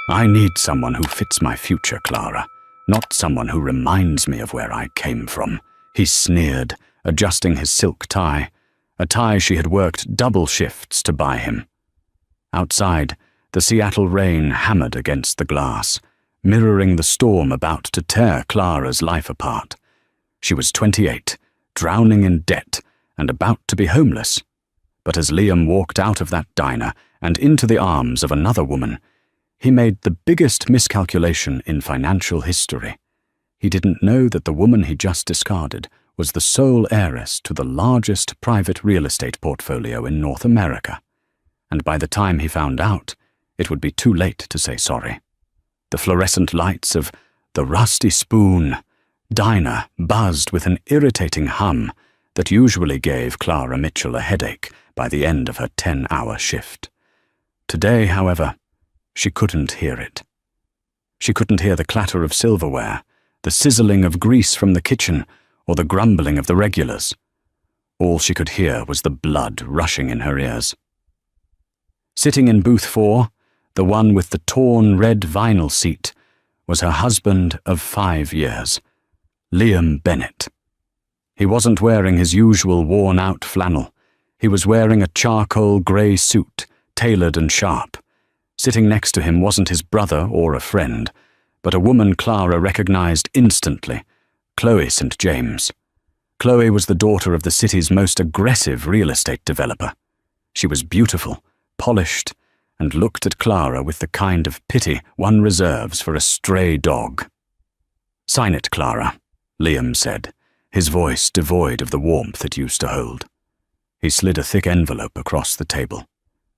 I need someone who fits my future, Clara, not someone who reminds me of where I came from, he sneered, adjusting his silk tie, a tie she had worked double shifts to buy him. Outside, the Seattle rain hammered against the glass, mirroring the storm about to tear Clara's life apart. She was 28, drowning in debt, and about to be homeless. But as Liam walked out of that diner and into the arms of another woman, he made the biggest miscalculation in financial history. He didn't know that the woman he just discarded was the sole heiress to the largest private real estate portfolio in North America. And by the time he found out, it would be too late to say sorry. The fluorescent lights of the Rusty Spoon diner buzzed with an irritating hum that usually gave Clara Mitchell a headache by the end of her 10-hour shift. Today, however, she couldn't hear it. She couldn't hear the clatter of silverware, the sizzling of grease from the kitchen, or the grumbling of the regulars. All she could hear was the blood rushing in her ears. Sitting in booth 4, the one with the torn red vinyl seat, was her husband of 5 years, Liam Bennett. He wasn't wearing his usual worn-out flannel. He was wearing a charcoal grey suit, tailored and sharp. Sitting next to him wasn't his brother or a friend, but a woman Clara recognized instantly, Chloe St. James. Chloe was the daughter of the city's most aggressive real estate developer. She was beautiful, polished, and looked at Clara with the kind of pity one reserves for a stray dog. "Sign it, Clara," Liam said, his voice devoid of the warmth it used to hold. He slid a thick envelope across the table.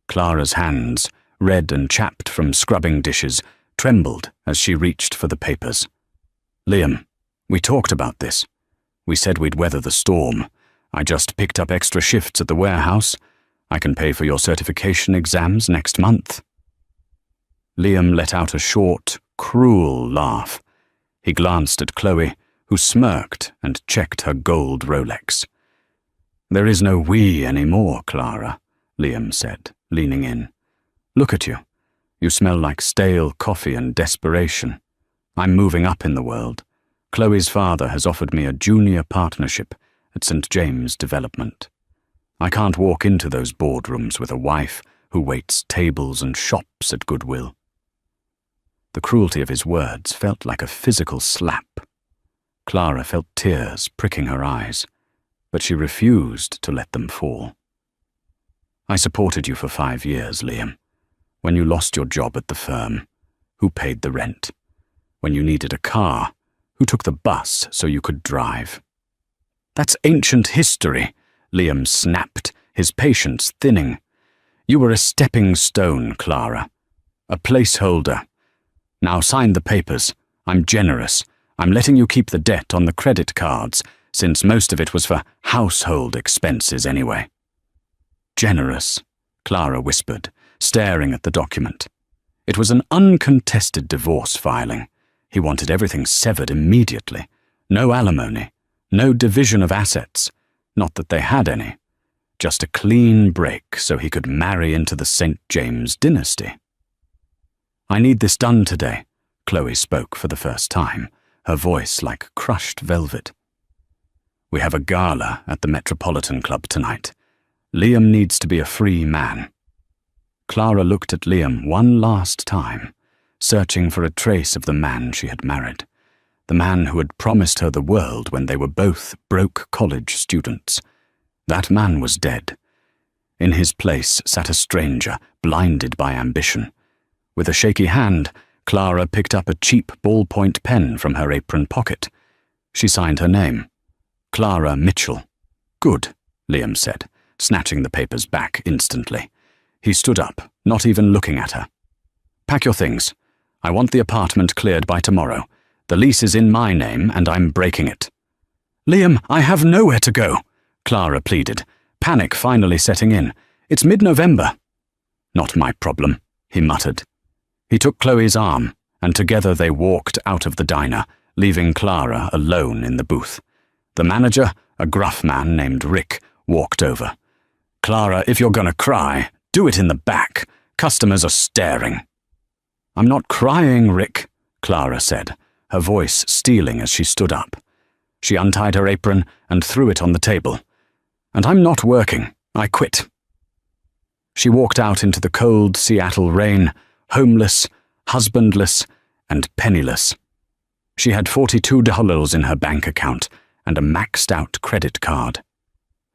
Clara's hands, red and chapped from scrubbing dishes, trembled as she reached for the papers. "Liam, we talked about this. We said we'd weather the storm. I just picked up extra shifts at the warehouse. I can pay for your certification exams next month." Liam let out a short, cruel laugh. He glanced at Chloe, who smirked and checked her gold Rolex. "There is no we anymore, Clara," Liam said, leaning in. "Look at you. You smell like stale coffee and desperation. I'm moving up in the world. Chloe's father has offered me a junior partnership at St. James Development. I can't walk into those boardrooms with a wife who waits tables and shops at Goodwill." The cruelty of his words felt like a physical slap. Clara felt tears pricking her eyes, but she refused to let them fall. "I supported you for 5 years, Liam. When you lost your job at the firm, who paid the rent? When you needed a car, who took the bus so you could drive?" "That's ancient history," Liam snapped, his patience thinning. "You were a stepping stone, Clara. A placeholder. Now sign the papers. I'm generous. I'm letting you keep the debt on the credit cards, since most of it was for household expenses anyway." "Generous," Clara whispered, staring at the document. It was an uncontested divorce filing. He wanted everything severed immediately. No alimony, no division of assets, not that they had any. Just a clean break so he could marry into the St. James dynasty. "I need this done today," Chloe spoke for the first time, her voice like crushed velvet. "We have a gala at the Metropolitan Club tonight. Liam needs to be a free man." Clara looked at Liam one last time, searching for a trace of the man she had married, the man who had promised her the world when they were both broke college students. That man was dead. In his place sat a stranger, blinded by ambition. With a shaky hand, Clara picked up a cheap ballpoint pen from her apron pocket. She signed her name. Clara Mitchell. "Good," Liam said, snatching the papers back instantly. He stood up, not even looking at her. "Pack your things. I want the apartment cleared by tomorrow. The lease is in my name, and I'm breaking it." "Liam, I have nowhere to go," Clara pleaded, panic finally setting in. "It's mid-November." "Not my problem," he muttered. He took Chloe's arm, and together they walked out of the diner, leaving Clara alone in the booth. The manager, a gruff man named Rick, walked over. "Clara, if you're gonna cry, do it in the back. Customers are staring." "I'm not crying, Rick," Clara said, her voice steeling as she stood up. She untied her apron and threw it on the table. "And I'm not working. I quit." She walked out into the cold Seattle rain, homeless, husbandless, and penniless. She had $42 in her bank account and a maxed-out credit card.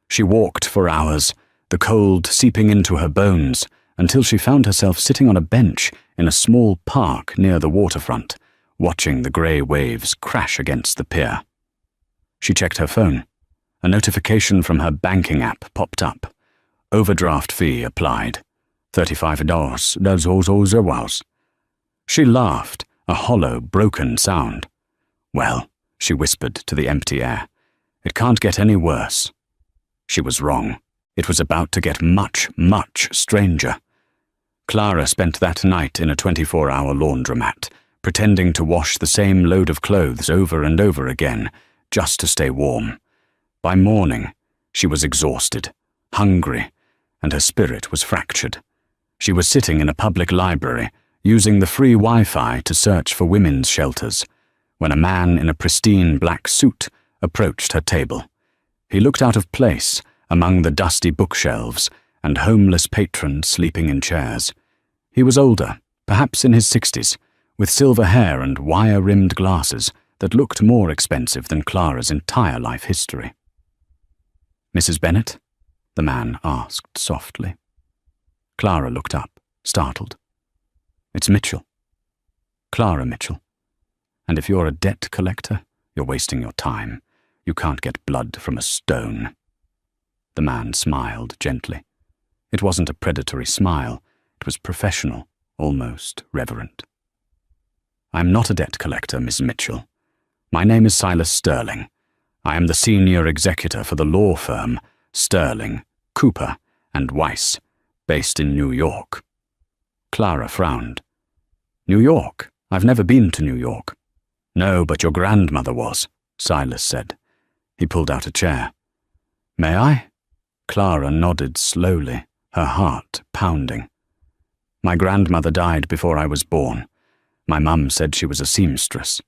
She walked for hours, the cold seeping into her bones, until she found herself sitting on a bench in a small park near the waterfront, watching the grey waves crash against the pier. She checked her phone. A notification from her banking app popped up. Overdraft fee applied. $35. That's all was. She laughed, a hollow, broken sound. "Well," she whispered to the empty air, "it can't get any worse." She was wrong. It was about to get much, much stranger. Clara spent that night in a 24-hour laundromat, pretending to wash the same load of clothes over and over again, just to stay warm. By morning, she was exhausted, hungry, and her spirit was fractured. She was sitting in a public library, using the free Wi-Fi to search for women's shelters, when a man in a pristine black suit approached her table. He looked out of place among the dusty bookshelves and homeless patrons sleeping in chairs. He was older, perhaps in his 60s, with silver hair and wire-rimmed glasses that looked more expensive than Clara's entire life history. "Mrs. Bennet?" the man asked softly. Clara looked up, startled. "It's Mitchell. Clara Mitchell. And if you're a debt collector, you're wasting your time. You can't get blood from a stone." The man smiled gently. It wasn't a predatory smile. It was professional, almost reverent. "I'm not a debt collector, Miss Mitchell. My name is Silas Sterling. I am the senior executor for the law firm Sterling, Cooper, and Weiss, based in New York." Clara frowned. "New York? I've never been to New York." "No, but your grandmother was," Silas said. He pulled out a chair. "May I?" Clara nodded slowly, her heart pounding. "My grandmother died before I was born. My mum said she was a seamstress.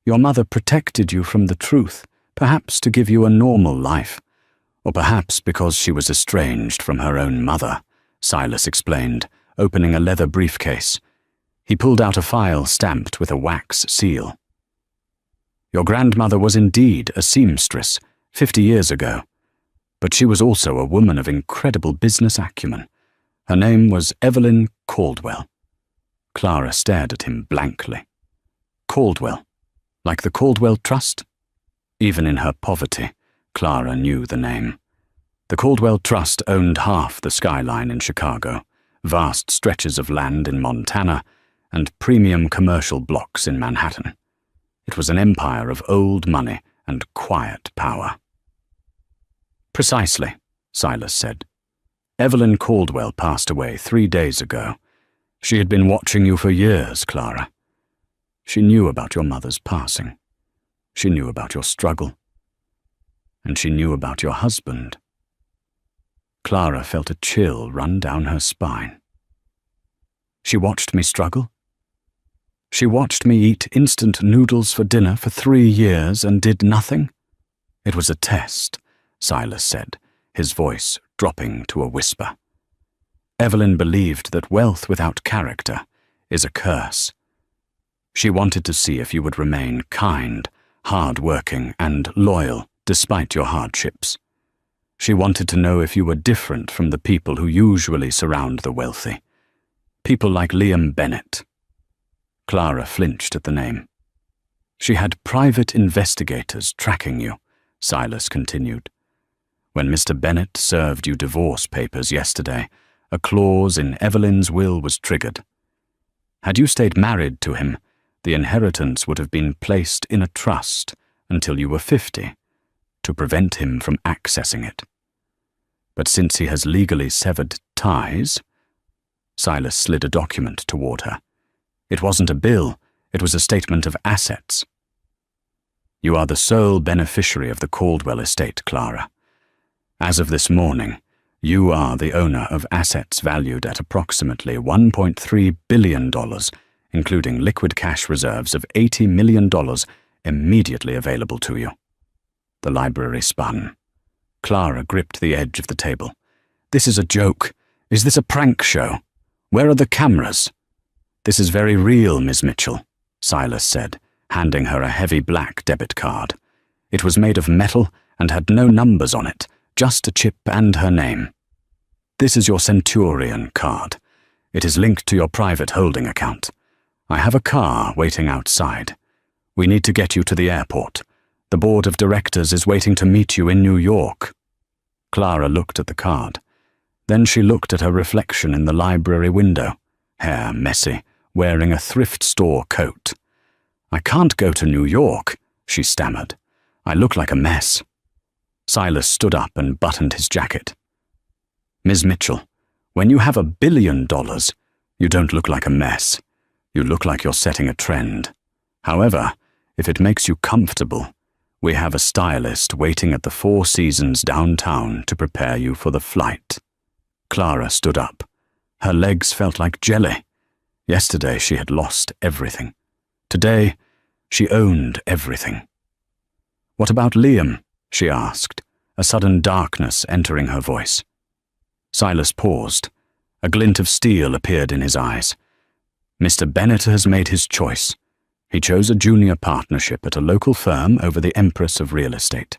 Your mother protected you from the truth, perhaps to give you a normal life, or perhaps because she was estranged from her own mother," Silas explained, opening a leather briefcase. He pulled out a file stamped with a wax seal. "Your grandmother was indeed a seamstress 50 years ago, but she was also a woman of incredible business acumen. Her name was Evelyn Caldwell." Clara stared at him blankly. Caldwell, like the Caldwell Trust? Even in her poverty, Clara knew the name. The Caldwell Trust owned half the skyline in Chicago, vast stretches of land in Montana, and premium commercial blocks in Manhattan. It was an empire of old money and quiet power. "Precisely," Silas said. "Evelyn Caldwell passed away 3 days ago. She had been watching you for years, Clara. She knew about your mother's passing. She knew about your struggle. And she knew about your husband." Clara felt a chill run down her spine. "She watched me struggle? She watched me eat instant noodles for dinner for 3 years and did nothing?" "It was a test," Silas said, his voice dropping to a whisper. "Evelyn believed that wealth without character is a curse. She wanted to see if you would remain kind, hard-working, and loyal despite your hardships. She wanted to know if you were different from the people who usually surround the wealthy. People like Liam Bennett." Clara flinched at the name. "She had private investigators tracking you," Silas continued. "When Mr. Bennett served you divorce papers yesterday, a clause in Evelyn's will was triggered. Had you stayed married to him, the inheritance would have been placed in a trust until you were 50, to prevent him from accessing it. But since he has legally severed ties..." Silas slid a document toward her. It wasn't a bill, it was a statement of assets. "You are the sole beneficiary of the Caldwell estate, Clara. As of this morning, you are the owner of assets valued at approximately $1.3 billion including liquid cash reserves of $80 million immediately available to you. The library spun. Clara gripped the edge of the table. This is a joke. Is this a prank show? Where are the cameras? This is very real, Miss Mitchell, Silas said, handing her a heavy black debit card. It was made of metal and had no numbers on it, just a chip and her name. This is your Centurion card. It is linked to your private holding account. I have a car waiting outside. We need to get you to the airport. The board of directors is waiting to meet you in New York. Clara looked at the card. Then she looked at her reflection in the library window, hair messy, wearing a thrift store coat. I can't go to New York, she stammered. I look like a mess. Silas stood up and buttoned his jacket. Ms. Mitchell, when you have $1 billion, you don't look like a mess. You look like you're setting a trend. However, if it makes you comfortable, we have a stylist waiting at the Four Seasons downtown to prepare you for the flight. Clara stood up. Her legs felt like jelly. Yesterday she had lost everything. Today, she owned everything. What about Liam? She asked, a sudden darkness entering her voice. Silas paused. A glint of steel appeared in his eyes. Mr. Bennett has made his choice. He chose a junior partnership at a local firm over the Empress of Real Estate.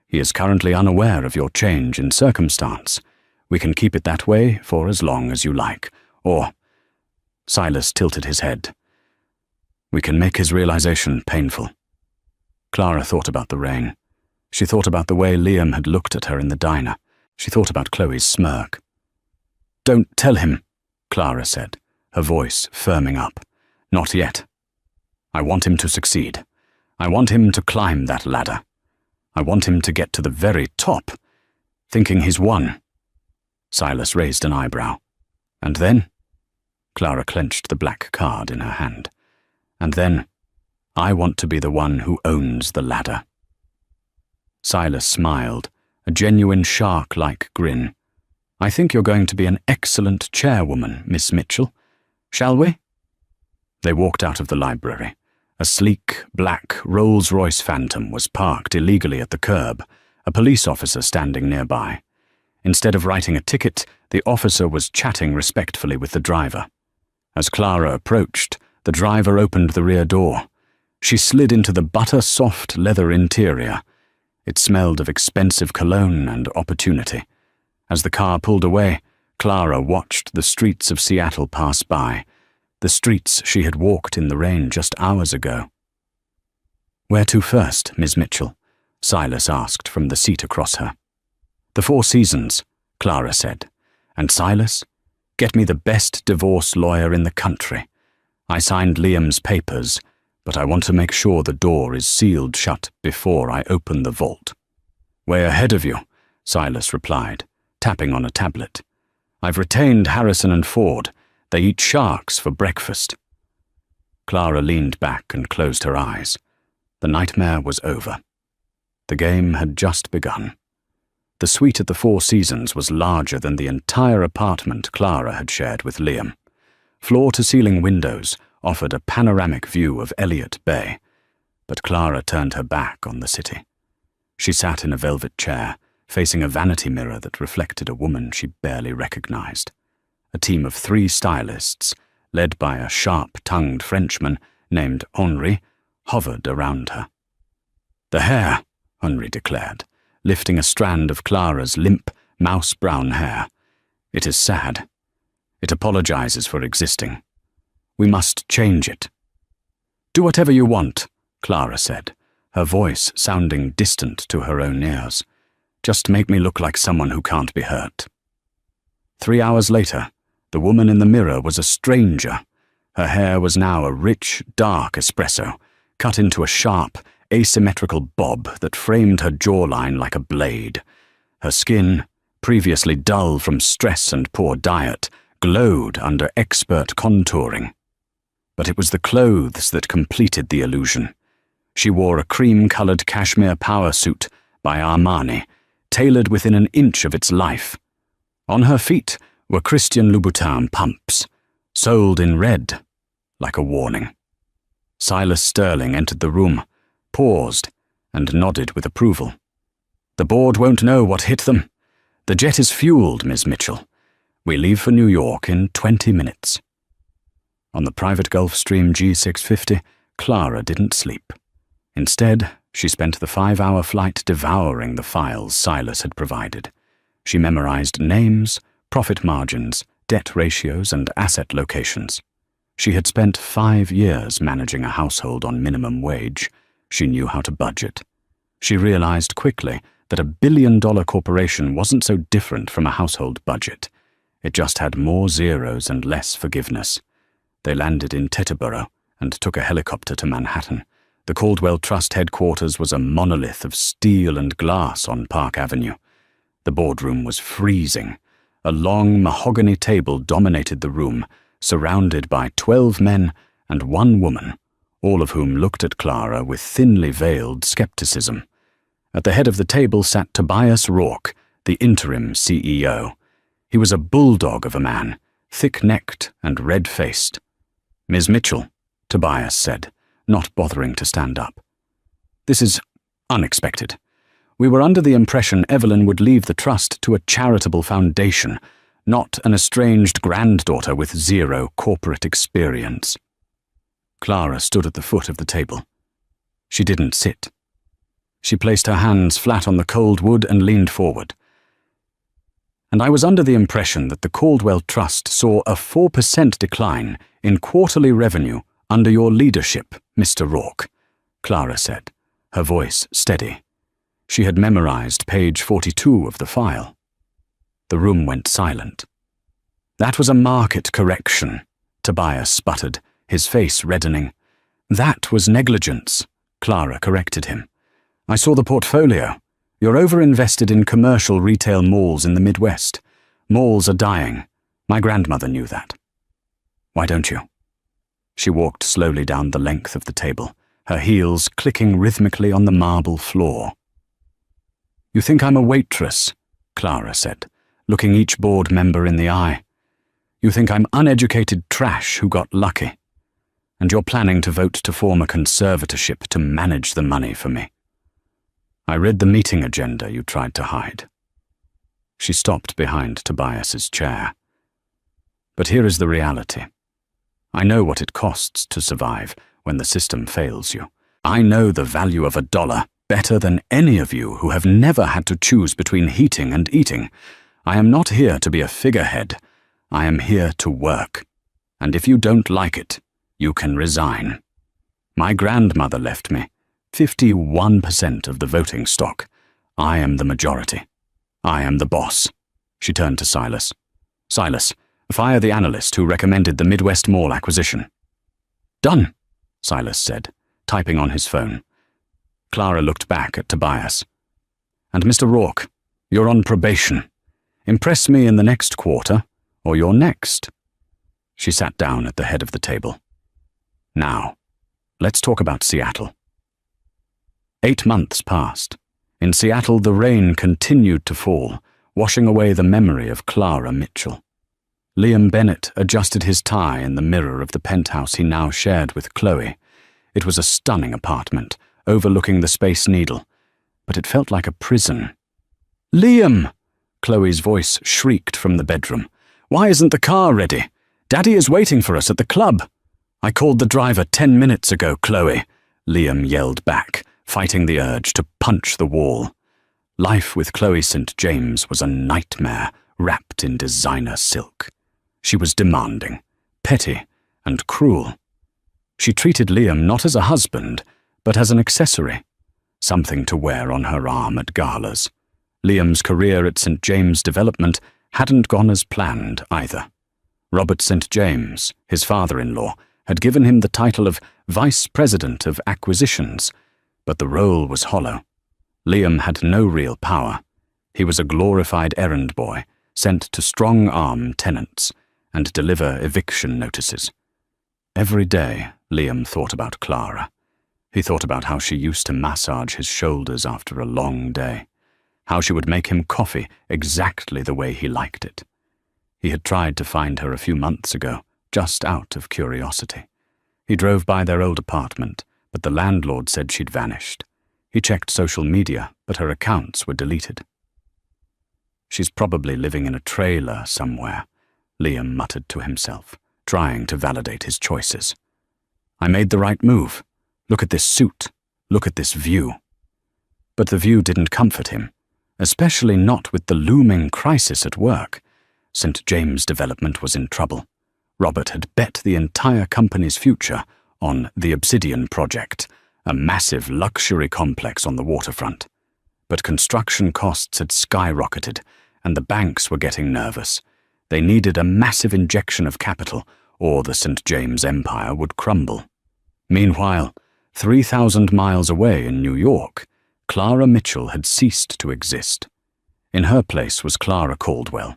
He is currently unaware of your change in circumstance. We can keep it that way for as long as you like. Or, Silas tilted his head. We can make his realization painful. Clara thought about the rain. She thought about the way Liam had looked at her in the diner. She thought about Chloe's smirk. Don't tell him, Clara said, her voice firming up. Not yet. I want him to succeed. I want him to climb that ladder. I want him to get to the very top, thinking he's won. Silas raised an eyebrow. And then? Clara clenched the black card in her hand. And then, I want to be the one who owns the ladder. Silas smiled, a genuine shark-like grin. I think you're going to be an excellent chairwoman, Miss Mitchell. Shall we? They walked out of the library. A sleek, black Rolls-Royce Phantom was parked illegally at the curb, a police officer standing nearby. Instead of writing a ticket, the officer was chatting respectfully with the driver. As Clara approached, the driver opened the rear door. She slid into the butter-soft leather interior. It smelled of expensive cologne and opportunity. As the car pulled away, Clara watched the streets of Seattle pass by, the streets she had walked in the rain just hours ago. Where to first, Miss Mitchell? Silas asked from the seat across her. The Four Seasons, Clara said. And Silas, get me the best divorce lawyer in the country. I signed Liam's papers, but I want to make sure the door is sealed shut before I open the vault. Way ahead of you, Silas replied, tapping on a tablet. I've retained Harrison and Ford. They eat sharks for breakfast. Clara leaned back and closed her eyes. The nightmare was over. The game had just begun. The suite at the Four Seasons was larger than the entire apartment Clara had shared with Liam. Floor-to-ceiling windows offered a panoramic view of Elliott Bay, but Clara turned her back on the city. She sat in a velvet chair, facing a vanity mirror that reflected a woman she barely recognized. A team of 3 stylists, led by a sharp-tongued Frenchman named Henri, hovered around her. The hair, Henri declared, lifting a strand of Clara's limp, mouse-brown hair. It is sad. It apologizes for existing. We must change it. Do whatever you want, Clara said, her voice sounding distant to her own ears. Just make me look like someone who can't be hurt. 3 hours later, the woman in the mirror was a stranger. Her hair was now a rich, dark espresso, cut into a sharp, asymmetrical bob that framed her jawline like a blade. Her skin, previously dull from stress and poor diet, glowed under expert contouring. But it was the clothes that completed the illusion. She wore a cream-colored cashmere power suit by Armani, tailored within an inch of its life. On her feet were Christian Louboutin pumps, soled in red. like a warning. Silas Sterling entered the room, paused, and nodded with approval. "The board won't know what hit them. The jet is fueled, Miss Mitchell. We leave for New York in 20 minutes. On the private Gulfstream G650, Clara didn't sleep. Instead, she spent the 5-hour flight devouring the files Silas had provided. She memorized names, profit margins, debt ratios, and asset locations. She had spent 5 years managing a household on minimum wage. She knew how to budget. She realized quickly that a billion-dollar corporation wasn't so different from a household budget. It just had more zeros and less forgiveness. They landed in Teterboro and took a helicopter to Manhattan. The Caldwell Trust headquarters was a monolith of steel and glass on Park Avenue. The boardroom was freezing. A long mahogany table dominated the room, surrounded by 12 men and 1 woman, all of whom looked at Clara with thinly veiled skepticism. At the head of the table sat Tobias Rourke, the interim CEO. He was a bulldog of a man, thick-necked and red-faced. "Ms. Mitchell," Tobias said, not bothering to stand up. "This is unexpected. We were under the impression Evelyn would leave the trust to a charitable foundation, not an estranged granddaughter with 0 corporate experience." Clara stood at the foot of the table. She didn't sit. She placed her hands flat on the cold wood and leaned forward. "And I was under the impression that the Caldwell Trust saw a 4% decline in quarterly revenue under your leadership, Mr. Rourke," Clara said, her voice steady. She had memorized page 42 of the file. The room went silent. "That was a market correction," Tobias sputtered, his face reddening. "That was negligence," Clara corrected him. "I saw the portfolio. You're over-invested in commercial retail malls in the Midwest. Malls are dying. My grandmother knew that. Why don't you?" She walked slowly down the length of the table, her heels clicking rhythmically on the marble floor. "You think I'm a waitress," Clara said, looking each board member in the eye. "You think I'm uneducated trash who got lucky. And you're planning to vote to form a conservatorship to manage the money for me. I read the meeting agenda you tried to hide." She stopped behind Tobias's chair. "But here is the reality. I know what it costs to survive when the system fails you. I know the value of $1 better than any of you who have never had to choose between heating and eating. I am not here to be a figurehead. I am here to work. And if you don't like it, you can resign. My grandmother left me 51% of the voting stock. I am the majority. I am the boss." She turned to Silas. "Silas, fire the analyst who recommended the Midwest Mall acquisition." "Done," Silas said, typing on his phone. Clara looked back at Tobias. "And Mr. Rourke, you're on probation. Impress me in the next quarter, or you're next." She sat down at the head of the table. "Now, let's talk about Seattle." 8 months passed. In Seattle, the rain continued to fall, washing away the memory of Clara Mitchell. Liam Bennett adjusted his tie in the mirror of the penthouse he now shared with Chloe. It was a stunning apartment, overlooking the Space Needle, but it felt like a prison. "Liam!" Chloe's voice shrieked from the bedroom. "Why isn't the car ready? Daddy is waiting for us at the club." "I called the driver 10 minutes ago, Chloe," Liam yelled back, fighting the urge to punch the wall. Life with Chloe St. James was a nightmare wrapped in designer silk. She was demanding, petty, and cruel. She treated Liam not as a husband, but as an accessory, something to wear on her arm at galas. Liam's career at St. James Development hadn't gone as planned either. Robert St. James, his father-in-law, had given him the title of Vice President of Acquisitions, but the role was hollow. Liam had no real power. He was a glorified errand boy, sent to strong-arm tenants and deliver eviction notices. Every day, Liam thought about Clara. He thought about how she used to massage his shoulders after a long day, how she would make him coffee exactly the way he liked it. He had tried to find her a few months ago, just out of curiosity. He drove by their old apartment, but the landlord said she'd vanished. He checked social media, but her accounts were deleted. She's probably living in a trailer somewhere, Liam muttered to himself, trying to validate his choices. I made the right move. Look at this suit. Look at this view. But the view didn't comfort him, especially not with the looming crisis at work. St. James Development was in trouble. Robert had bet the entire company's future on the Obsidian Project, a massive luxury complex on the waterfront. But construction costs had skyrocketed, and the banks were getting nervous. They needed a massive injection of capital, or the St. James Empire would crumble. Meanwhile, 3,000 miles away in New York, Clara Mitchell had ceased to exist. In her place was Clara Caldwell.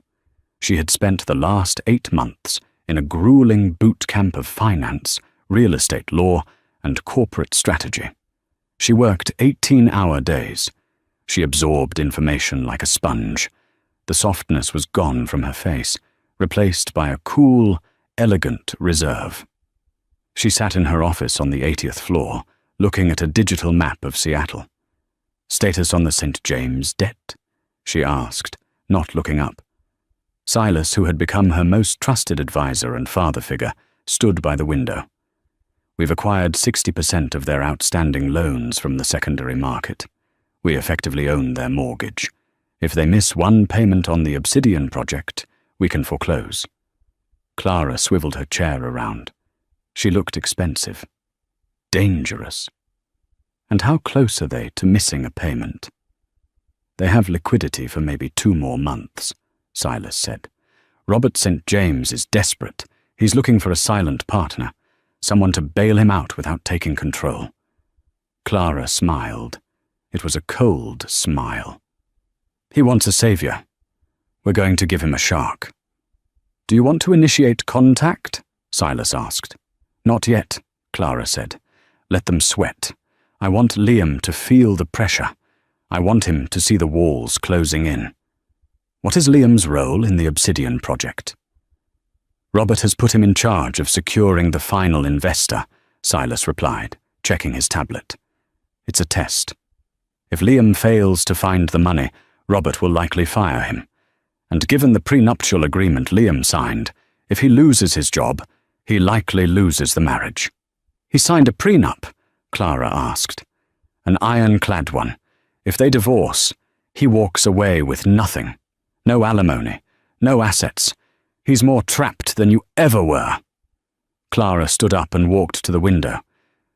She had spent the last 8 months in a grueling boot camp of finance, real estate law, and corporate strategy. She worked 18-hour days. She absorbed information like a sponge. The softness was gone from her face, replaced by a cool, elegant reserve. She sat in her office on the 80th floor, looking at a digital map of Seattle. Status on the St. James debt? She asked, not looking up. Silas, who had become her most trusted advisor and father figure, stood by the window. We've acquired 60% of their outstanding loans from the secondary market. We effectively own their mortgage. If they miss one payment on the Obsidian Project, we can foreclose. Clara swiveled her chair around. She looked expensive. Dangerous. And how close are they to missing a payment? They have liquidity for maybe 2 more months, Silas said. Robert St. James is desperate. He's looking for a silent partner, someone to bail him out without taking control. Clara smiled. It was a cold smile. He wants a savior. We're going to give him a shark. Do you want to initiate contact? Silas asked. Not yet, Clara said. Let them sweat. I want Liam to feel the pressure. I want him to see the walls closing in. What is Liam's role in the Obsidian Project? Robert has put him in charge of securing the final investor, Silas replied, checking his tablet. It's a test. If Liam fails to find the money, Robert will likely fire him. And given the prenuptial agreement Liam signed, if he loses his job, he likely loses the marriage. He signed a prenup, Clara asked. An ironclad one. If they divorce, he walks away with nothing. No alimony, no assets. He's more trapped than you ever were. Clara stood up and walked to the window.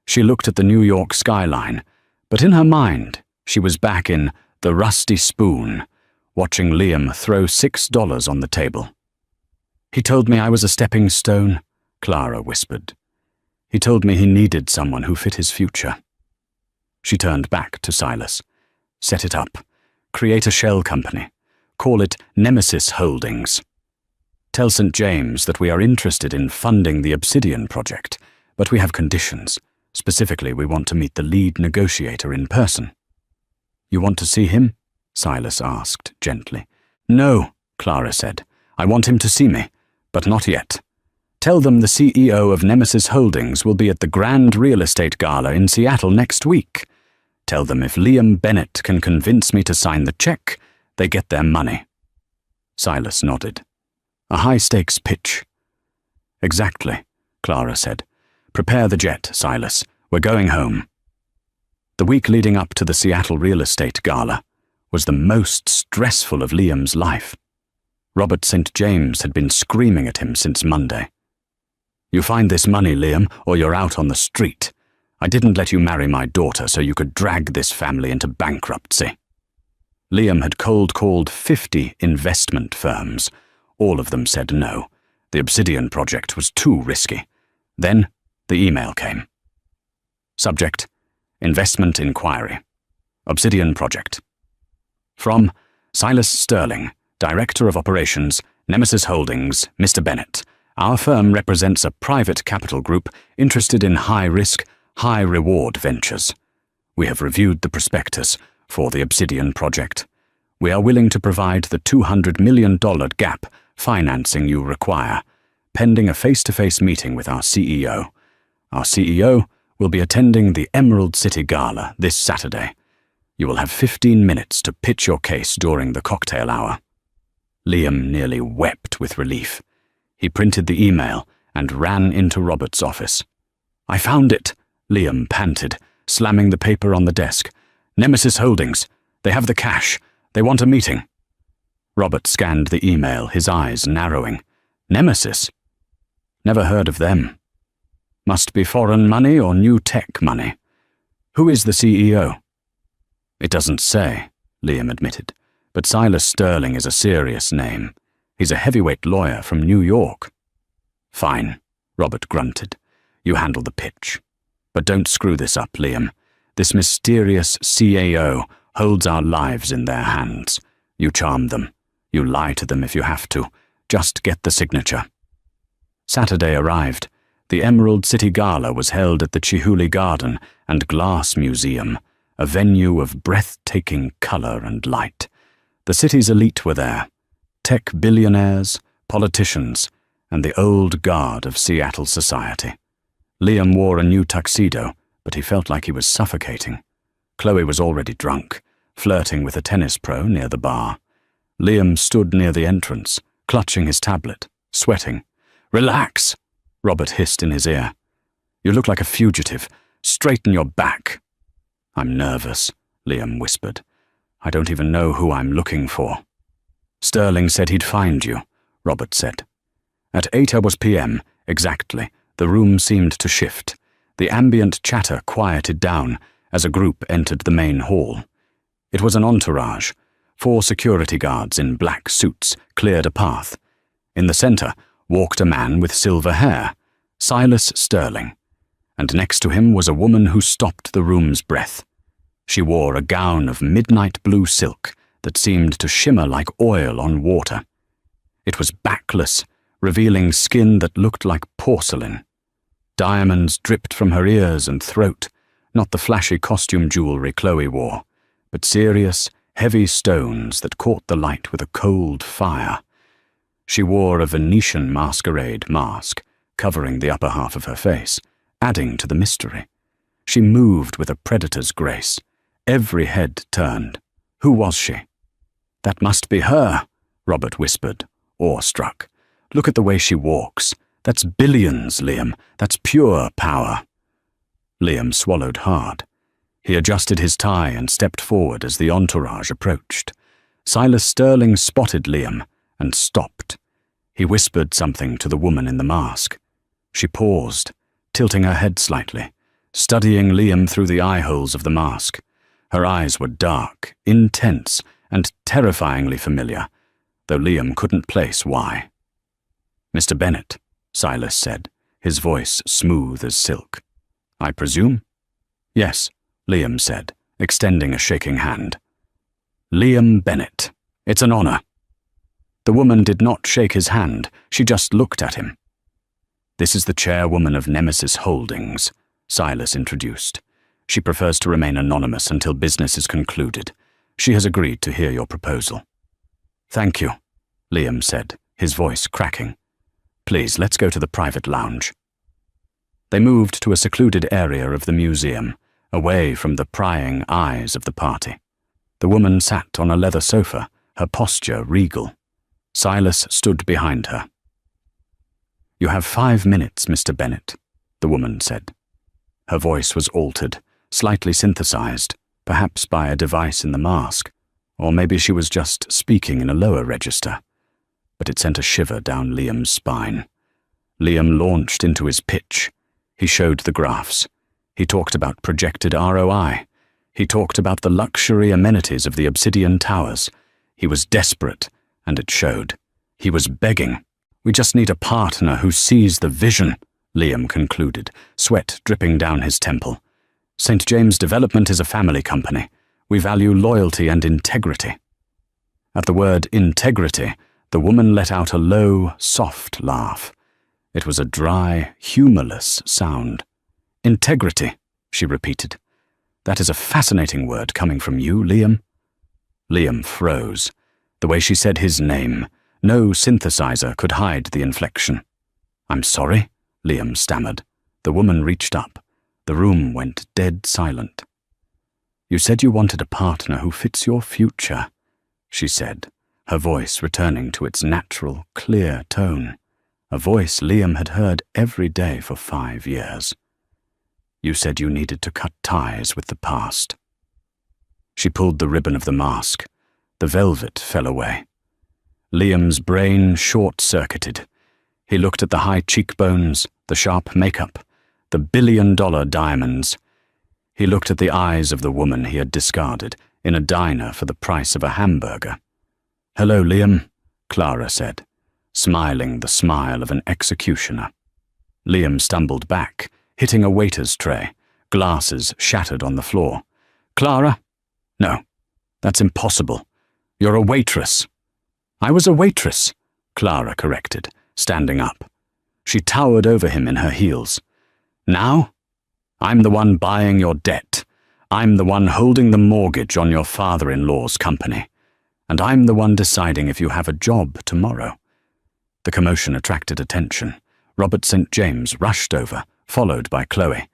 She looked at the New York skyline, but in her mind, she was back in The Rusty Spoon, watching Liam throw $6 on the table. He told me I was a stepping stone, Clara whispered. He told me he needed someone who fit his future. She turned back to Silas. Set it up. Create a shell company. Call it Nemesis Holdings. Tell St. James that we are interested in funding the Obsidian Project, but we have conditions. Specifically, we want to meet the lead negotiator in person. You want to see him? Silas asked gently. No, Clara said. I want him to see me, but not yet. Tell them the CEO of Nemesis Holdings will be at the Grand Real Estate Gala in Seattle next week. Tell them if Liam Bennett can convince me to sign the check, they get their money. Silas nodded. A high-stakes pitch. Exactly, Clara said. Prepare the jet, Silas. We're going home. The week leading up to the Seattle Real Estate Gala was the most stressful of Liam's life. Robert St. James had been screaming at him since Monday. You find this money, Liam, or you're out on the street. I didn't let you marry my daughter so you could drag this family into bankruptcy. Liam had cold-called 50 investment firms. All of them said no. The Obsidian Project was too risky. Then the email came. Subject: Investment Inquiry. Obsidian Project. From Silas Sterling, Director of Operations, Nemesis Holdings, Mr. Bennett. Our firm represents a private capital group interested in high-risk, high-reward ventures. We have reviewed the prospectus for the Obsidian Project. We are willing to provide the $200 million gap financing you require, pending a face-to-face meeting with our CEO. Our CEO will be attending the Emerald City Gala this Saturday. You will have 15 minutes to pitch your case during the cocktail hour." Liam nearly wept with relief. He printed the email and ran into Robert's office. "I found it," Liam panted, slamming the paper on the desk. "Nemesis Holdings. They have the cash. They want a meeting." Robert scanned the email, his eyes narrowing. Nemesis? Never heard of them. Must be foreign money or new tech money. Who is the CEO? It doesn't say, Liam admitted, but Silas Sterling is a serious name. He's a heavyweight lawyer from New York. Fine, Robert grunted. You handle the pitch. But don't screw this up, Liam. This mysterious CAO holds our lives in their hands. You charm them. You lie to them if you have to. Just get the signature. Saturday arrived. The Emerald City Gala was held at the Chihuly Garden and Glass Museum, a venue of breathtaking color and light. The city's elite were there. Tech billionaires, politicians, and the old guard of Seattle society. Liam wore a new tuxedo, but he felt like he was suffocating. Chloe was already drunk, flirting with a tennis pro near the bar. Liam stood near the entrance, clutching his tablet, sweating. "Relax," Robert hissed in his ear. "You look like a fugitive. Straighten your back." "I'm nervous," Liam whispered. "I don't even know who I'm looking for." "Sterling said he'd find you," Robert said. At 8 p.m. exactly, the room seemed to shift. The ambient chatter quieted down as a group entered the main hall. It was an entourage. 4 security guards in black suits cleared a path. In the center walked a man with silver hair, Silas Sterling, and next to him was a woman who stopped the room's breath. She wore a gown of midnight blue silk that seemed to shimmer like oil on water. It was backless, revealing skin that looked like porcelain. Diamonds dripped from her ears and throat, not the flashy costume jewelry Chloe wore, but serious, heavy stones that caught the light with a cold fire. She wore a Venetian masquerade mask, covering the upper half of her face, adding to the mystery. She moved with a predator's grace. Every head turned. Who was she? "That must be her," Robert whispered, awestruck. "Look at the way she walks. That's billions, Liam. That's pure power." Liam swallowed hard. He adjusted his tie and stepped forward as the entourage approached. Silas Sterling spotted Liam and stopped. He whispered something to the woman in the mask. She paused, tilting her head slightly, studying Liam through the eye holes of the mask. Her eyes were dark, intense, and terrifyingly familiar, though Liam couldn't place why. "Mr. Bennett," Silas said, his voice smooth as silk. "I presume?" "Yes," Liam said, extending a shaking hand. "Liam Bennett. It's an honor." The woman did not shake his hand, she just looked at him. "This is the chairwoman of Nemesis Holdings," Silas introduced. "She prefers to remain anonymous until business is concluded. She has agreed to hear your proposal." "Thank you," Liam said, his voice cracking. "Please, let's go to the private lounge." They moved to a secluded area of the museum, away from the prying eyes of the party. The woman sat on a leather sofa, her posture regal. Silas stood behind her. "You have 5 minutes, Mr. Bennett," the woman said. Her voice was altered, slightly synthesized, perhaps by a device in the mask, or maybe she was just speaking in a lower register. But it sent a shiver down Liam's spine. Liam launched into his pitch. He showed the graphs. He talked about projected ROI. He talked about the luxury amenities of the Obsidian Towers. He was desperate, and it showed. He was begging. "We just need a partner who sees the vision," Liam concluded, sweat dripping down his temple. "St. James Development is a family company. We value loyalty and integrity." At the word integrity, the woman let out a low, soft laugh. It was a dry, humorless sound. "Integrity," she repeated. "That is a fascinating word coming from you, Liam." Liam froze. The way she said his name, no synthesizer could hide the inflection. "I'm sorry," Liam stammered. The woman reached up. The room went dead silent. "You said you wanted a partner who fits your future," she said, her voice returning to its natural, clear tone, a voice Liam had heard every day for 5 years. "You said you needed to cut ties with the past." She pulled the ribbon of the mask. The velvet fell away. Liam's brain short-circuited. He looked at the high cheekbones, the sharp makeup, the billion-dollar diamonds. He looked at the eyes of the woman he had discarded in a diner for the price of a hamburger. "Hello, Liam," Clara said, smiling the smile of an executioner. Liam stumbled back, hitting a waiter's tray, glasses shattered on the floor. "Clara? No, that's impossible. You're a waitress." "I was a waitress," Clara corrected, standing up. She towered over him in her heels. "Now? I'm the one buying your debt. I'm the one holding the mortgage on your father-in-law's company. And I'm the one deciding if you have a job tomorrow." The commotion attracted attention. Robert St. James rushed over, followed by Chloe.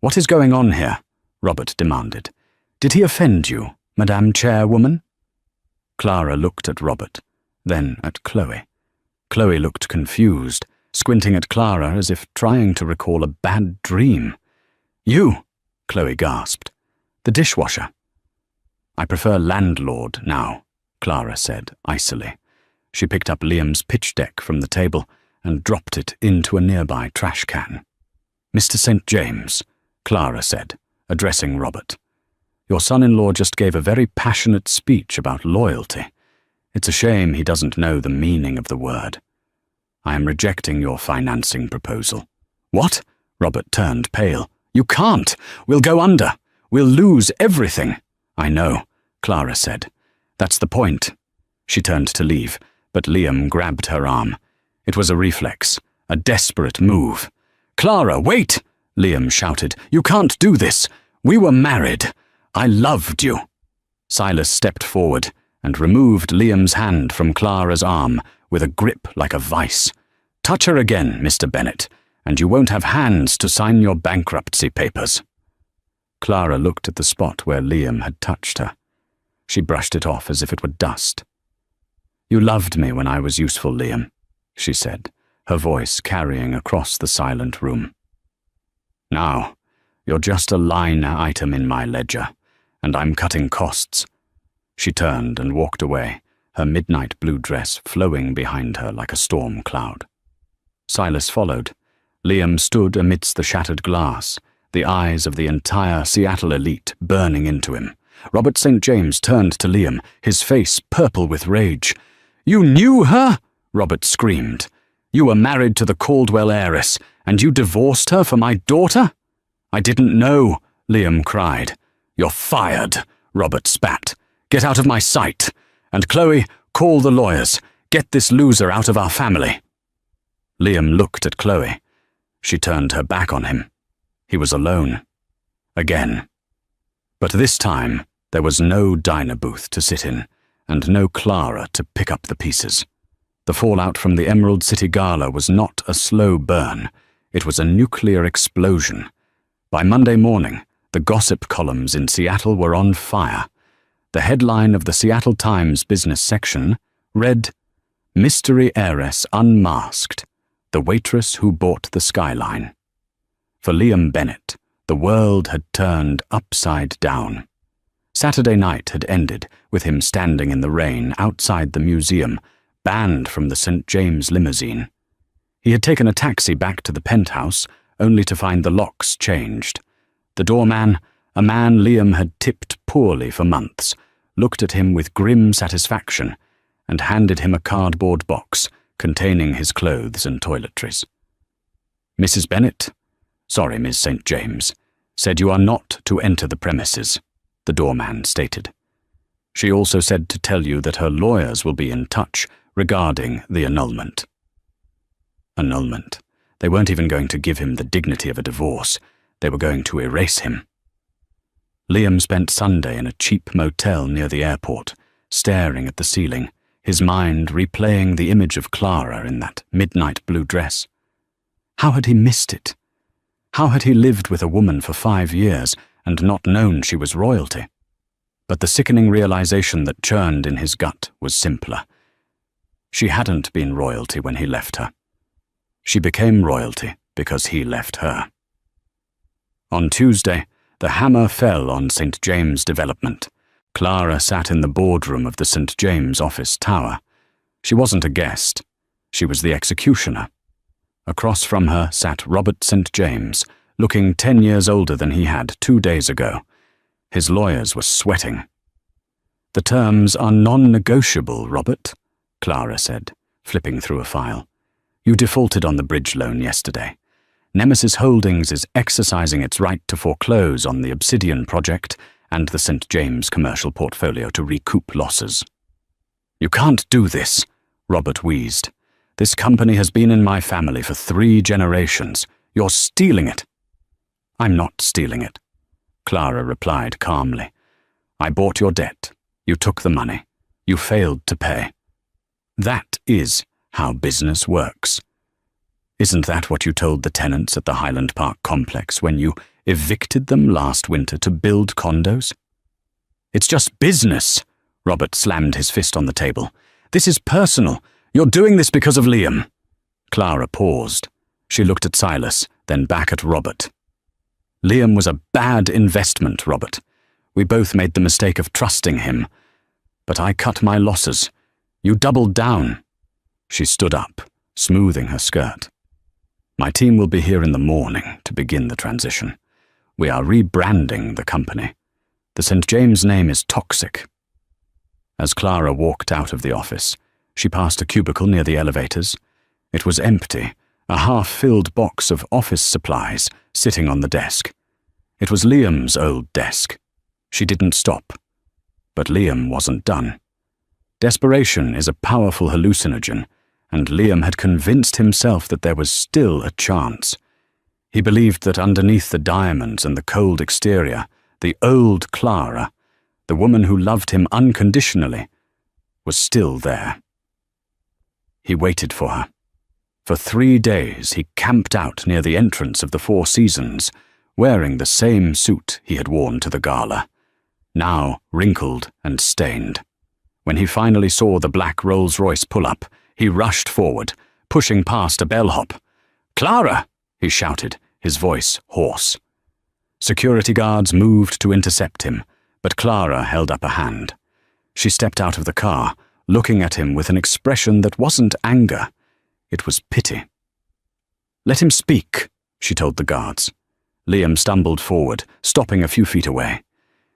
"What is going on here?" Robert demanded. "Did he offend you, Madame Chairwoman?" Clara looked at Robert, then at Chloe. Chloe looked confused, squinting at Clara as if trying to recall a bad dream. "You?" Chloe gasped. "The dishwasher." "I prefer landlord now," Clara said icily. She picked up Liam's pitch deck from the table and dropped it into a nearby trash can. "Mr. St. James," Clara said, addressing Robert, "your son-in-law just gave a very passionate speech about loyalty. It's a shame he doesn't know the meaning of the word. I am rejecting your financing proposal." "What?" Robert turned pale. "You can't! We'll go under! We'll lose everything!" "I know," Clara said. "That's the point." She turned to leave, but Liam grabbed her arm. It was a reflex, a desperate move. "Clara, wait!" Liam shouted. "You can't do this! We were married! I loved you!" Silas stepped forward and removed Liam's hand from Clara's arm with a grip like a vice. "Touch her again, Mr. Bennett, and you won't have hands to sign your bankruptcy papers." Clara looked at the spot where Liam had touched her. She brushed it off as if it were dust. "You loved me when I was useful, Liam," she said, her voice carrying across the silent room. "Now, you're just a line item in my ledger, and I'm cutting costs." She turned and walked away, her midnight blue dress flowing behind her like a storm cloud. Silas followed. Liam stood amidst the shattered glass, the eyes of the entire Seattle elite burning into him. Robert St. James turned to Liam, his face purple with rage. "You knew her?" Robert screamed. "You were married to the Caldwell heiress, and you divorced her for my daughter?" "I didn't know," Liam cried. "You're fired," Robert spat. "Get out of my sight. And Chloe, call the lawyers. Get this loser out of our family." Liam looked at Chloe. She turned her back on him. He was alone. Again. But this time, there was no diner booth to sit in, and no Clara to pick up the pieces. The fallout from the Emerald City Gala was not a slow burn. It was a nuclear explosion. By Monday morning, the gossip columns in Seattle were on fire. The headline of the Seattle Times business section read, "Mystery Heiress Unmasked, the waitress who bought the skyline." For Liam Bennett, the world had turned upside down. Saturday night had ended with him standing in the rain outside the museum, banned from the St. James limousine. He had taken a taxi back to the penthouse, only to find the locks changed. The doorman, a man Liam had tipped poorly for months, looked at him with grim satisfaction and handed him a cardboard box containing his clothes and toiletries. "Mrs. Bennett, sorry, Miss St. James, said you are not to enter the premises," the doorman stated. "She also said to tell you that her lawyers will be in touch regarding the annulment." Annulment. They weren't even going to give him the dignity of a divorce. They were going to erase him. Liam spent Sunday in a cheap motel near the airport, staring at the ceiling, his mind replaying the image of Clara in that midnight blue dress. How had he missed it? How had he lived with a woman for 5 years and not known she was royalty? But the sickening realization that churned in his gut was simpler. She hadn't been royalty when he left her. She became royalty because he left her. On Tuesday, the hammer fell on St. James Development. Clara sat in the boardroom of the St. James office tower. She wasn't a guest. She was the executioner. Across from her sat Robert St. James, looking 10 years older than he had 2 days ago. His lawyers were sweating. "The terms are non-negotiable, Robert," Clara said, flipping through a file. "You defaulted on the bridge loan yesterday. Nemesis Holdings is exercising its right to foreclose on the Obsidian project and the St. James commercial portfolio to recoup losses." "You can't do this," Robert wheezed. "This company has been in my family for 3 generations. You're stealing it." "I'm not stealing it," Clara replied calmly. "I bought your debt. You took the money. You failed to pay. That is how business works. Isn't that what you told the tenants at the Highland Park complex when you evicted them last winter to build condos?" "It's just business," Robert slammed his fist on the table. "This is personal. You're doing this because of Liam." Clara paused. She looked at Silas, then back at Robert. "Liam was a bad investment, Robert. We both made the mistake of trusting him. But I cut my losses. You doubled down." She stood up, smoothing her skirt. "My team will be here in the morning to begin the transition. We are rebranding the company. The St. James name is toxic." As Clara walked out of the office, she passed a cubicle near the elevators. It was empty, a half-filled box of office supplies sitting on the desk. It was Liam's old desk. She didn't stop. But Liam wasn't done. Desperation is a powerful hallucinogen, and Liam had convinced himself that there was still a chance. He believed that underneath the diamonds and the cold exterior, the old Clara, the woman who loved him unconditionally, was still there. He waited for her. For 3 days he camped out near the entrance of the Four Seasons, wearing the same suit he had worn to the gala, now wrinkled and stained. When he finally saw the black Rolls-Royce pull up, he rushed forward, pushing past a bellhop. "Clara!" he shouted, his voice hoarse. Security guards moved to intercept him, but Clara held up a hand. She stepped out of the car, looking at him with an expression that wasn't anger. It was pity. "Let him speak," she told the guards. Liam stumbled forward, stopping a few feet away.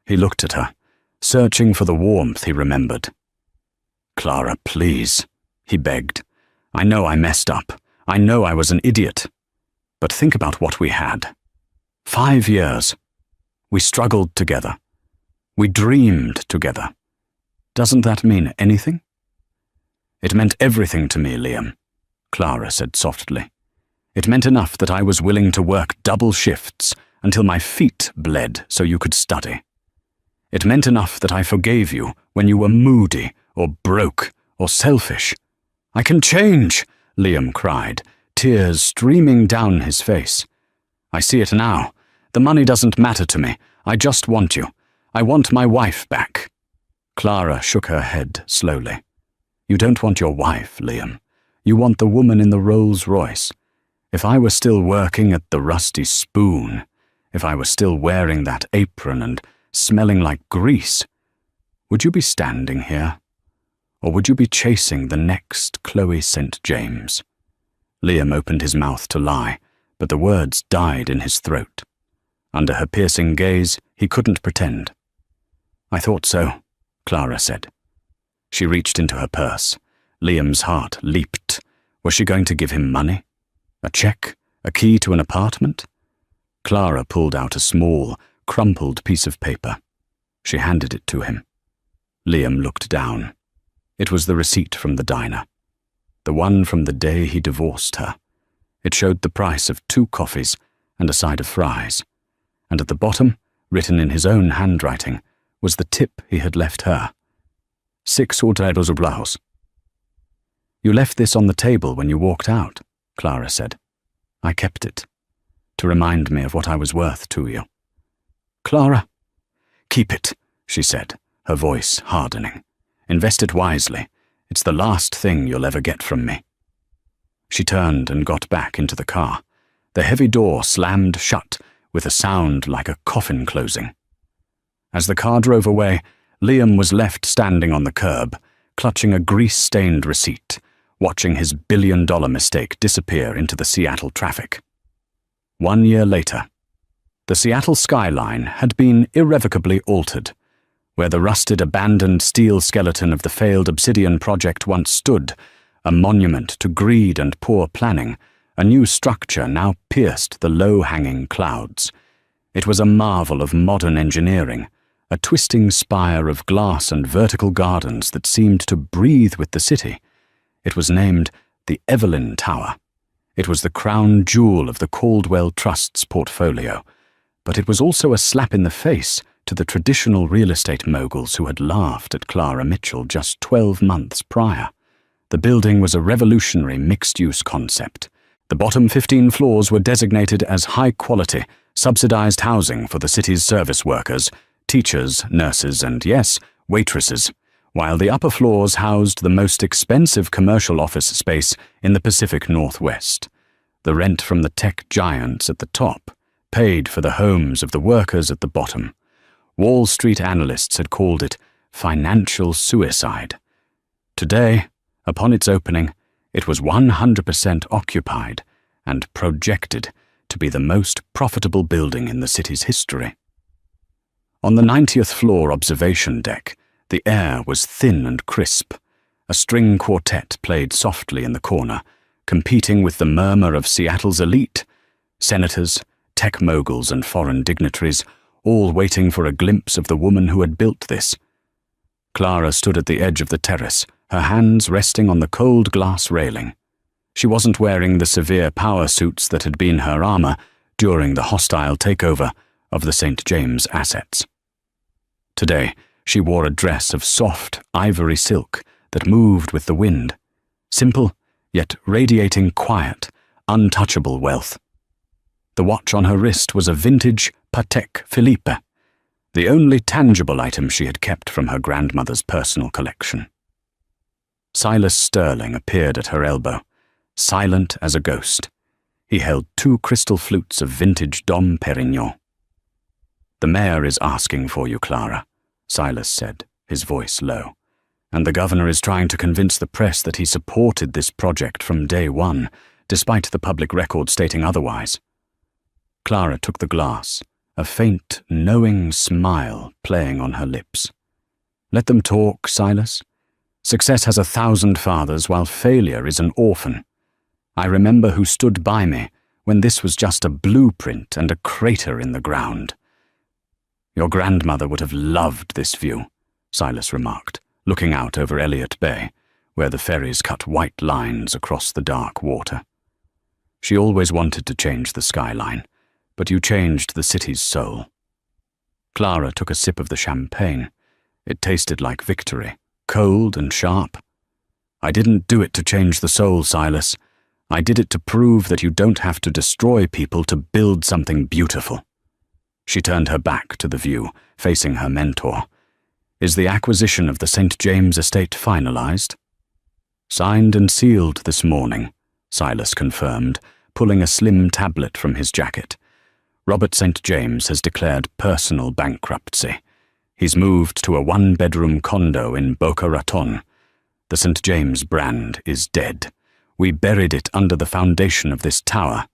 He looked at her, searching for the warmth he remembered. "Clara, please," he begged. "I know I messed up. I know I was an idiot. But think about what we had. 5 years. We struggled together. We dreamed together. Doesn't that mean anything?" "It meant everything to me, Liam," Clara said softly. "It meant enough that I was willing to work double shifts until my feet bled so you could study. It meant enough that I forgave you when you were moody or broke or selfish." "I can change," Liam cried, tears streaming down his face. "I see it now. The money doesn't matter to me. I just want you. I want my wife back." Clara shook her head slowly. "You don't want your wife, Liam. You want the woman in the Rolls-Royce. If I were still working at the Rusty Spoon, if I were still wearing that apron and smelling like grease, would you be standing here? Or would you be chasing the next Chloe St. James?" Liam opened his mouth to lie, but the words died in his throat. Under her piercing gaze, he couldn't pretend. "I thought so," Clara said. She reached into her purse. Liam's heart leaped. Was she going to give him money? A check? A key to an apartment? Clara pulled out a small, crumpled piece of paper. She handed it to him. Liam looked down. It was the receipt from the diner. The one from the day he divorced her. It showed the price of 2 coffees and a side of fries. And at the bottom, written in his own handwriting, was the tip he had left her. 600 rublos. "You left this on the table when you walked out," Clara said. "I kept it. to remind me of what I was worth to you. Clara, keep it, she said, her voice hardening. Invest it wisely. It's the last thing you'll ever get from me. She turned and got back into the car. The heavy door slammed shut with a sound like a coffin closing. As the car drove away, Liam was left standing on the curb, clutching a grease-stained receipt, watching his billion-dollar mistake disappear into the Seattle traffic. 1 year later, the Seattle skyline had been irrevocably altered. Where the rusted, abandoned steel skeleton of the failed Obsidian project once stood, a monument to greed and poor planning, a new structure now pierced the low-hanging clouds. It was a marvel of modern engineering, a twisting spire of glass and vertical gardens that seemed to breathe with the city. It was named the Evelyn Tower. It was the crown jewel of the Caldwell Trust's portfolio, but it was also a slap in the face to the traditional real estate moguls who had laughed at Clara Mitchell just 12 months prior. The building was a revolutionary mixed-use concept. The bottom 15 floors were designated as high-quality, subsidized housing for the city's service workers, teachers, nurses, and, yes, waitresses, while the upper floors housed the most expensive commercial office space in the Pacific Northwest. The rent from the tech giants at the top paid for the homes of the workers at the bottom. Wall Street analysts had called it financial suicide. Today, upon its opening, it was 100% occupied and projected to be the most profitable building in the city's history. On the 90th floor observation deck, the air was thin and crisp. A string quartet played softly in the corner, competing with the murmur of Seattle's elite, senators, tech moguls, and foreign dignitaries, all waiting for a glimpse of the woman who had built this. Clara stood at the edge of the terrace, her hands resting on the cold glass railing. She wasn't wearing the severe power suits that had been her armor during the hostile takeover of the St. James assets. Today, she wore a dress of soft, ivory silk that moved with the wind, simple, yet radiating quiet, untouchable wealth. The watch on her wrist was a vintage Patek Philippe, the only tangible item she had kept from her grandmother's personal collection. Silas Sterling appeared at her elbow, silent as a ghost. He held 2 crystal flutes of vintage Dom Perignon. "The mayor is asking for you, Clara," Silas said, his voice low, "and the governor is trying to convince the press that he supported this project from day one, despite the public record stating otherwise." Clara took the glass, a faint, knowing smile playing on her lips. "Let them talk, Silas. Success has 1,000 fathers, while failure is an orphan. I remember who stood by me when this was just a blueprint and a crater in the ground." "Your grandmother would have loved this view," Silas remarked, looking out over Elliott Bay, where the ferries cut white lines across the dark water. "She always wanted to change the skyline, but you changed the city's soul." Clara took a sip of the champagne. It tasted like victory, cold and sharp. "I didn't do it to change the soul, Silas. I did it to prove that you don't have to destroy people to build something beautiful." She turned her back to the view, facing her mentor. "Is the acquisition of the St. James estate finalized?" "Signed and sealed this morning," Silas confirmed, pulling a slim tablet from his jacket. "Robert St. James has declared personal bankruptcy. He's moved to a 1-bedroom condo in Boca Raton. The St. James brand is dead. We buried it under the foundation of this tower."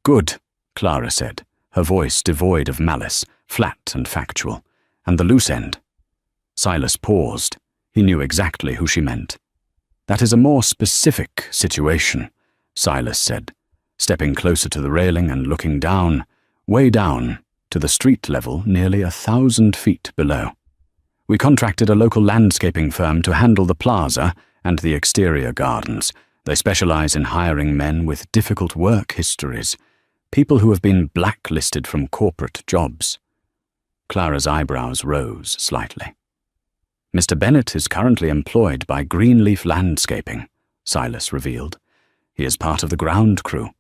"Good," Clara said, her voice devoid of malice, flat and factual. "And the loose end?" Silas paused. He knew exactly who she meant. "That is a more specific situation," Silas said, stepping closer to the railing and looking down, way down, to the street level nearly 1,000 feet below. "We contracted a local landscaping firm to handle the plaza and the exterior gardens. They specialize in hiring men with difficult work histories, people who have been blacklisted from corporate jobs." Clara's eyebrows rose slightly. "Mr. Bennett is currently employed by Greenleaf Landscaping," Silas revealed. "He is part of the ground crew.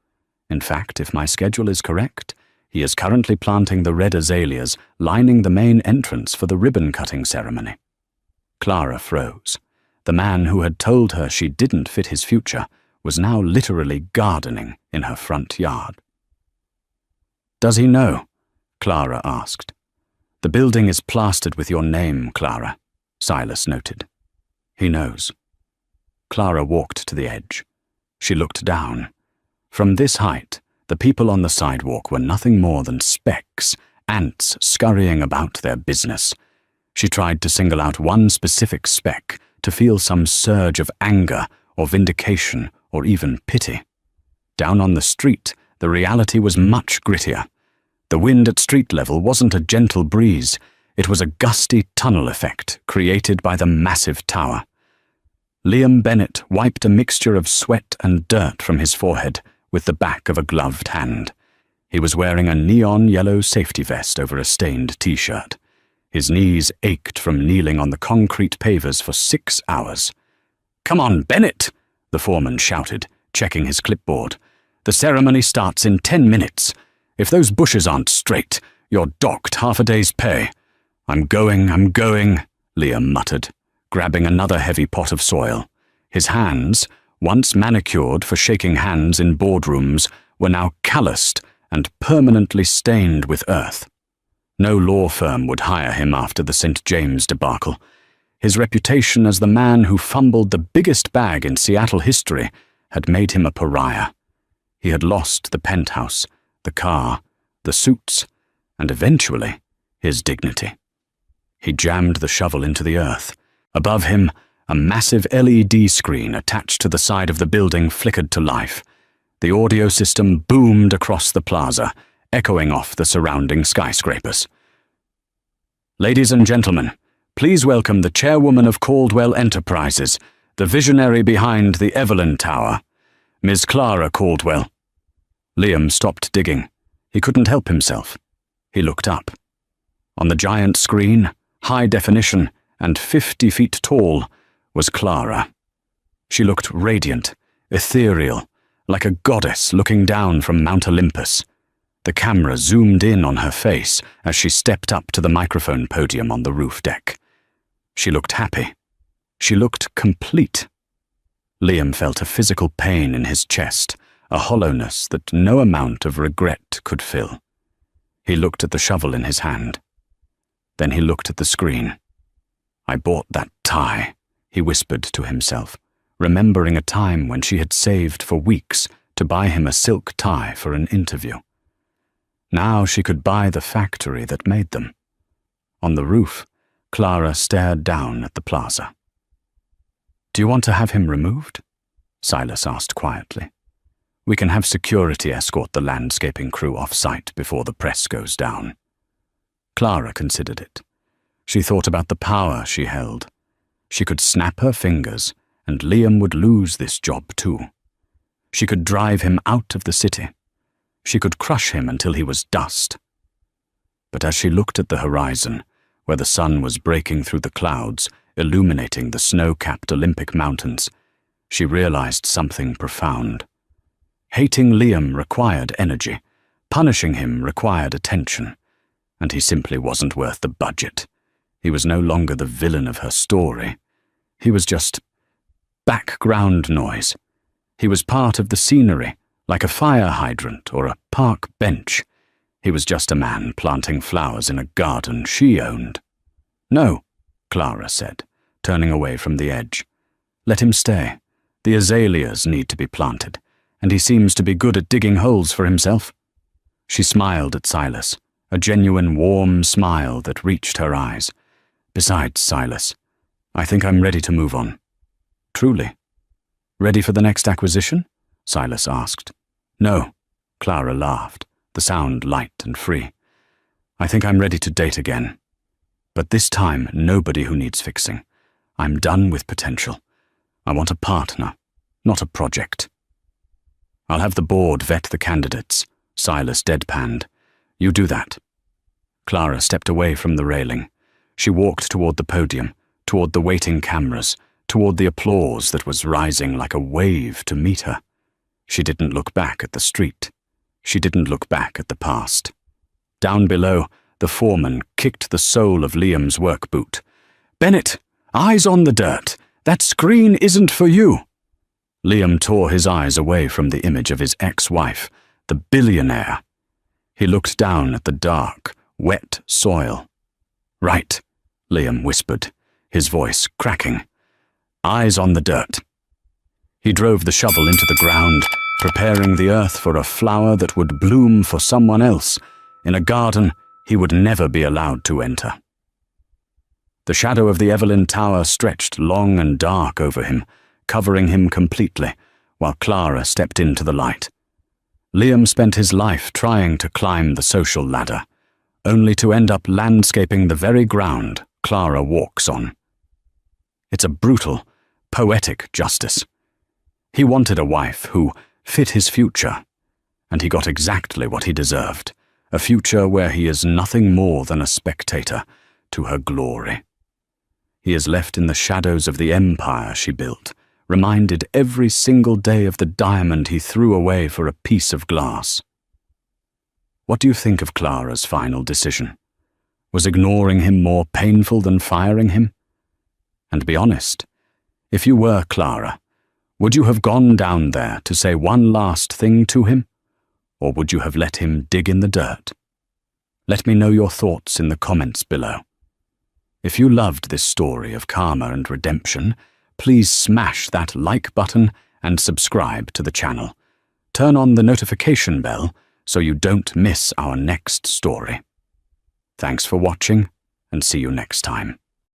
In fact, if my schedule is correct, he is currently planting the red azaleas lining the main entrance for the ribbon-cutting ceremony. Clara froze. The man who had told her she didn't fit his future was now literally gardening in her front yard. "Does he know?" Clara asked. "The building is plastered with your name, Clara," Silas noted. "He knows." Clara walked to the edge. She looked down. From this height, the people on the sidewalk were nothing more than specks, ants scurrying about their business. She tried to single out one specific speck to feel some surge of anger or vindication or even pity. Down on the street, the reality was much grittier. The wind at street level wasn't a gentle breeze. It was a gusty tunnel effect created by the massive tower. Liam Bennett wiped a mixture of sweat and dirt from his forehead with the back of a gloved hand. He was wearing a neon yellow safety vest over a stained t-shirt. His knees ached from kneeling on the concrete pavers for 6 hours. "Come on, Bennett!" the foreman shouted, checking his clipboard. "The ceremony starts in 10 minutes. If those bushes aren't straight, you're docked half a day's pay." I'm going," Liam muttered, grabbing another heavy pot of soil. His hands, once manicured for shaking hands in boardrooms, were now calloused and permanently stained with earth. No law firm would hire him after the St. James debacle. His reputation as the man who fumbled the biggest bag in Seattle history had made him a pariah. He had lost the penthouse, the car, the suits, and eventually his dignity. He jammed the shovel into the earth. Above him, a massive LED screen attached to the side of the building flickered to life. The audio system boomed across the plaza, echoing off the surrounding skyscrapers. "Ladies and gentlemen, please welcome the chairwoman of Caldwell Enterprises, the visionary behind the Evelyn Tower, Ms. Clara Caldwell." Liam stopped digging. He couldn't help himself. He looked up. On the giant screen, high definition and 50 feet tall, was Clara. She looked radiant, ethereal, like a goddess looking down from Mount Olympus. The camera zoomed in on her face as she stepped up to the microphone podium on the roof deck. She looked happy. She looked complete. Liam felt a physical pain in his chest, a hollowness that no amount of regret could fill. He looked at the shovel in his hand. Then he looked at the screen. "I bought that tie," he whispered to himself, remembering a time when she had saved for weeks to buy him a silk tie for an interview. Now she could buy the factory that made them. On the roof, Clara stared down at the plaza. "Do you want to have him removed?" Silas asked quietly. "We can have security escort the landscaping crew off-site before the press goes down." Clara considered it. She thought about the power she held. She could snap her fingers, and Liam would lose this job too. She could drive him out of the city. She could crush him until he was dust. But as she looked at the horizon, where the sun was breaking through the clouds, illuminating the snow-capped Olympic mountains, she realized something profound. Hating Liam required energy. Punishing him required attention. And he simply wasn't worth the budget. He was no longer the villain of her story. He was just background noise. He was part of the scenery, like a fire hydrant or a park bench. He was just a man planting flowers in a garden she owned. "No," Clara said, turning away from the edge. "Let him stay. The azaleas need to be planted, and he seems to be good at digging holes for himself." She smiled at Silas, a genuine warm smile that reached her eyes. "Besides, Silas, I think I'm ready to move on." "Truly? Ready for the next acquisition?" Silas asked. "No," Clara laughed, the sound light and free. "I think I'm ready to date again. But this time, nobody who needs fixing. I'm done with potential. I want a partner, not a project." "I'll have the board vet the candidates," Silas deadpanned. "You do that." Clara stepped away from the railing. She walked toward the podium, toward the waiting cameras, toward the applause that was rising like a wave to meet her. She didn't look back at the street. She didn't look back at the past. Down below, the foreman kicked the sole of Liam's work boot. "Bennett, eyes on the dirt. That screen isn't for you." Liam tore his eyes away from the image of his ex-wife, the billionaire. He looked down at the dark, wet soil. "Right," Liam whispered, his voice cracking. "Eyes on the dirt." He drove the shovel into the ground, preparing the earth for a flower that would bloom for someone else, in a garden he would never be allowed to enter. The shadow of the Evelyn Tower stretched long and dark over him, covering him completely, while Clara stepped into the light. Liam spent his life trying to climb the social ladder, only to end up landscaping the very ground Clara walks on. It's a brutal, poetic justice. He wanted a wife who fit his future, and he got exactly what he deserved, a future where he is nothing more than a spectator to her glory. He is left in the shadows of the empire she built, reminded every single day of the diamond he threw away for a piece of glass. What do you think of Clara's final decision? Was ignoring him more painful than firing him? And be honest, if you were Clara, would you have gone down there to say one last thing to him? Or would you have let him dig in the dirt? Let me know your thoughts in the comments below. If you loved this story of karma and redemption, please smash that like button and subscribe to the channel. Turn on the notification bell so you don't miss our next story. Thanks for watching, and see you next time.